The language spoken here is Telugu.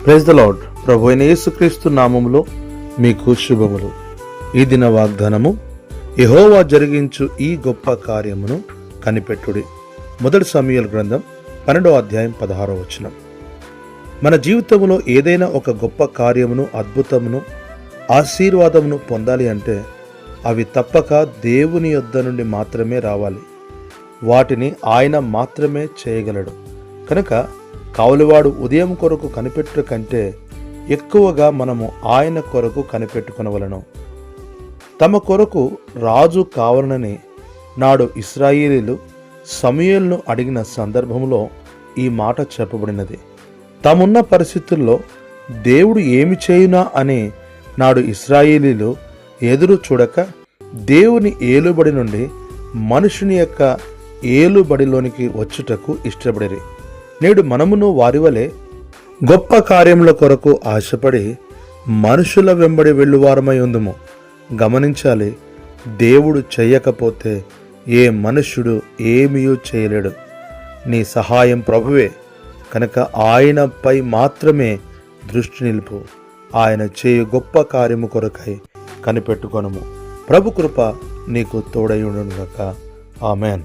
Praise the lord. ప్రభు అయిన యేసుక్రీస్తు నామములో మీకు శుభములు. ఈ దిన వాగ్దానము, యెహోవా జరిగించు ఈ గొప్ప కార్యమును కనిపెట్టుడి. మొదటి సమూయేలు గ్రంథం 12వ అధ్యాయం 16వ వచనం. మన జీవితంలో ఏదైనా ఒక గొప్ప కార్యమును, అద్భుతమును, ఆశీర్వాదమును పొందాలి అంటే అవి తప్పక దేవుని యొద్ద నుండి మాత్రమే రావాలి. వాటిని ఆయన మాత్రమే చేయగలడు. కనుక కావలివాడు ఉదయం కొరకు కనిపెట్టు కంటే ఎక్కువగా మనము ఆయన కొరకు కనిపెట్టుకొనవలను. తమ కొరకు రాజు కావాలనని నాడు ఇశ్రాయేలీలు సమూయేలును అడిగిన సందర్భంలో ఈ మాట చెప్పబడినది. తామున్న పరిస్థితుల్లో దేవుడు ఏమి చేయునా అని నాడు ఇశ్రాయేలీలు ఎదురు చూడక దేవుని ఏలుబడి నుండి మనుషుని యొక్క ఏలుబడిలోనికి వచ్చుటకు ఇష్టపడిరి. నేడు మనమును వారి వలె గొప్ప కార్యముల కొరకు ఆశపడి మనుషుల వెంబడి వెళ్ళువారమై ఉందుము. గమనించాలి, దేవుడు చెయ్యకపోతే ఏ మనుష్యుడు ఏమీ చేయలేడు. నీ సహాయం ప్రభువే కనుక ఆయనపై మాత్రమే దృష్టి నిలుపు. ఆయన చేయు గొప్ప కార్యము కొరకై కనిపెట్టుకొనుము. ప్రభు కృప నీకు తోడై ఉండును గాక. ఆమెన్.